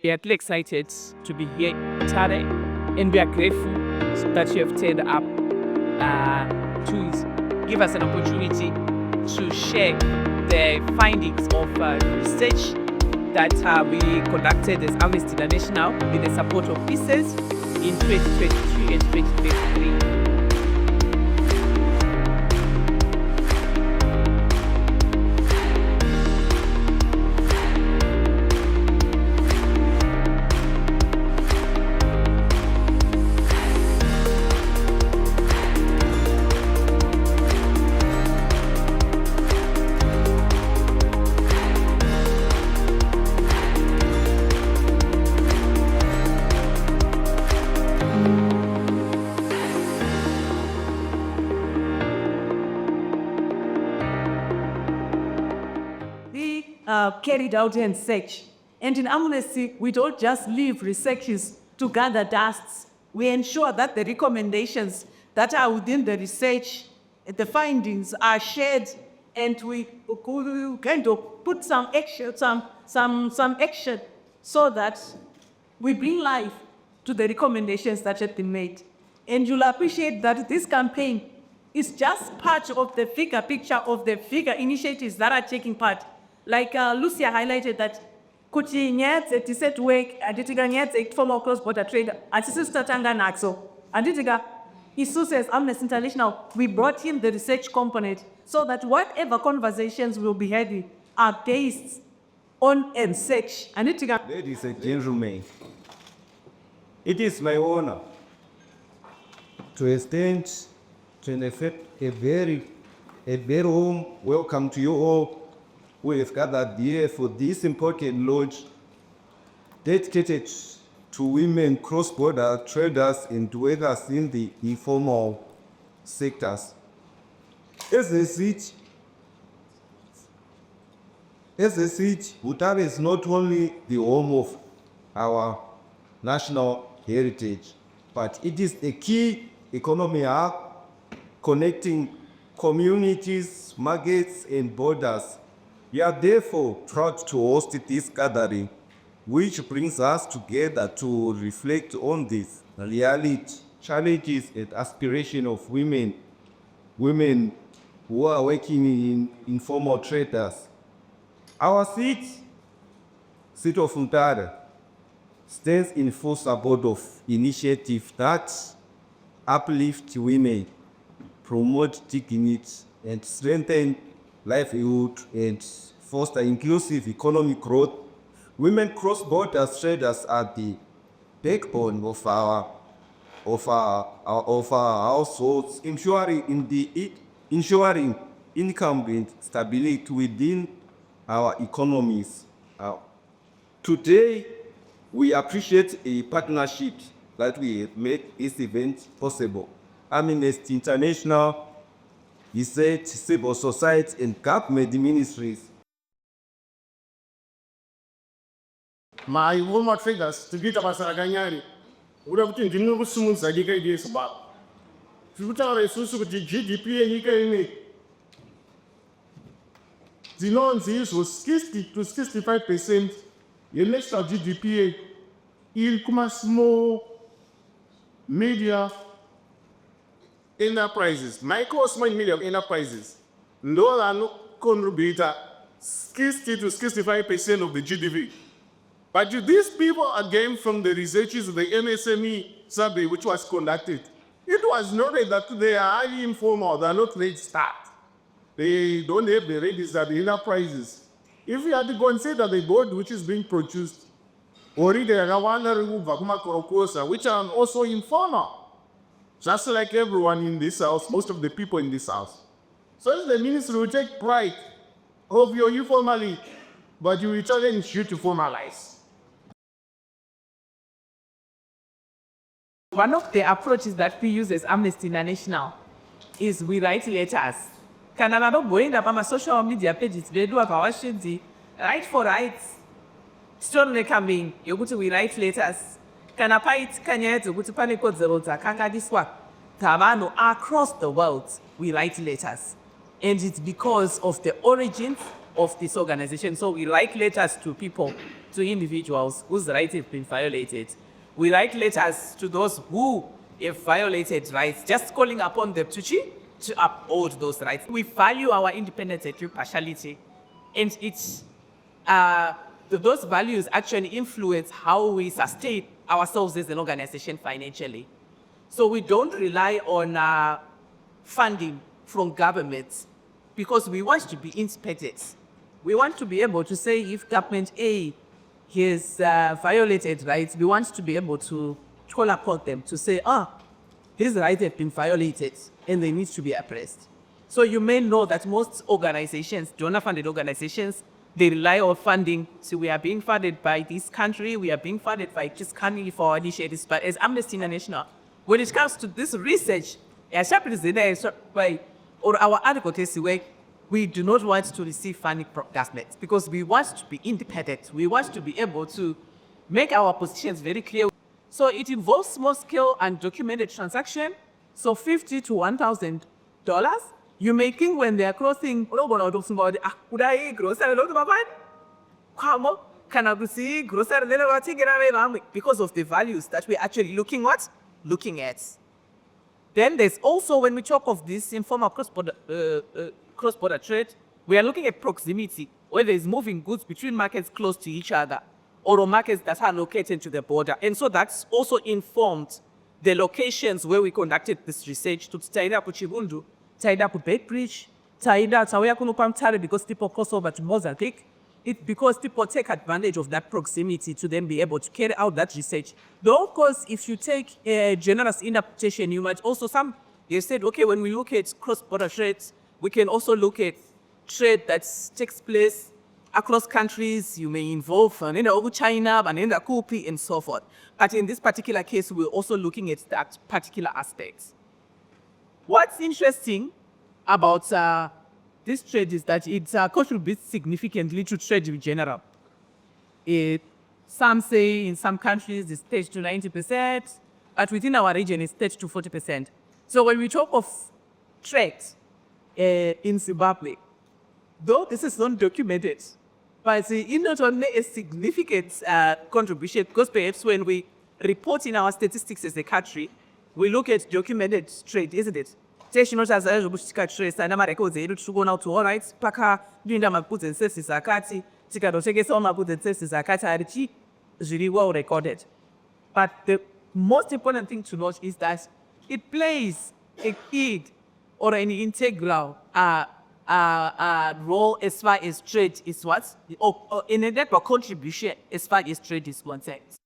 We are excited to be here today, and we are grateful that you have turned up to give us an opportunity to share the findings of research that we conducted as Amnesty International with the support of pieces in 2023 and 2023. Carried out and research. And in Amnesty, we don't just leave researches to gather dusts. We ensure that the recommendations that are within the research, the findings are shared, and we kind of put some action, some action, so that we bring life to the recommendations that have been made. And you'll appreciate that this campaign is just part of the bigger picture of the bigger initiatives that are taking part. Like Lucia highlighted that kuti nyaya decent work anditika nyaya informal cross-border trader atisi tatanga nadzo anditika isusu as Amnesty International we brought in the research component so that whatever conversations we'll be having are based on research. Anditika. Ladies and gentlemen, it is my honor to extend a very warm welcome to you all who have gathered here for this important launch dedicated to women cross-border traders and workers in the informal sectors. As I said, Butare is not only the home of our national heritage, but it is a key economy hub connecting communities, markets, and borders. We are therefore proud to host this gathering, which brings us together to reflect on this reality, challenges, and aspirations of women who are working in informal traders. Our seat of Mutare, stands in full support of initiatives that uplift women, promote dignity, and strengthen livelihood and foster inclusive economic growth. Women cross-border traders are the backbone of our households, ensuring income and stability within our economies. Today, we appreciate a partnership that we have made this event possible. Amnesty International, research, civil society, and government ministries. My former traders to get a Basaraganyari would have been the Muslims I decade years about. Future resources with the GDP and economy. The loans was 60 to 65%. The next of GDP, il come small media enterprises, micro small medium enterprises, no are not contributor 60 to 65% of the GDP. But these people, again, from the researches of the MSME survey which was conducted, it was noted that they are highly informal, they are not registered. They don't have the registered enterprises. If we had to consider the board which is being produced, already which are also informal. Just like everyone in this house, most of the people in this house. So the ministry will take pride of your informality, but you will challenge you to formalize. One of the approaches that we use as Amnesty International is we write letters. Kana vanobhoenda pama-social media pages vedu pavashidzi right for rights story coming yokuti we write letters. Kana paitika nyaya dzekuti pane kodzero dzakanganiswa dzavanhu across the world, we write letters. And it's because of the origins of this organization. So we write letters to people, to individuals whose rights have been violated. We write letters to those who have violated rights, just calling upon them to uphold those rights. We value our independence and impartiality, and those values actually influence how we sustain ourselves as an organization financially. So we don't rely on funding from governments because we want to be independent. We want to be able to say if government A has violated rights, we want to be able to call upon them to say, his rights have been violated and they need to be oppressed. So you may know that most organizations, donor-funded organizations, they rely on funding. So we are being funded by this country, we are being funded by this country for our initiatives. But as Amnesty International, when it comes to this research, or our advocacy work, we do not want to receive funding from governments because we want to be independent. We want to be able to make our positions very clear. So it involves small-scale and documented transaction. So $50 to $1,000. You may think when they are crossing, because of the values that we're actually looking at. Then there's also, when we talk of this informal cross-border trade, we are looking at proximity, where there's moving goods between markets close to each other, or markets that are located to the border. And so that's also informed the locations where we conducted this research to Taida Kuchibundu, Taida Bedbridge, Taida Tawaya Kunupamtare, because people cross over to Mozambique. It's because people take advantage of that proximity to then be able to carry out that research. Though, of course, if you take a generous interpretation, you might also you said, okay, when we look at cross-border trade, we can also look at trade that takes place across countries. You may involve China, and so forth. But in this particular case, we're also looking at that particular aspect. What's interesting about this trade is that it contributes significantly to trade in general. Some say in some countries it's 30 to 90%, but within our region it's 30 to 40%. So when we talk of trade in Zimbabwe, though this is not documented, but it's not only a significant contribution, because perhaps when we report in our statistics as a country, we look at documented trade, isn't it? All right, paka doing my goods and services akati, tikatotengesa my goods and services akati is really well recorded. But the most important thing to note is that it plays a key or an integral role as far as trade is what? Or in a network contribution as far as trade is concerned.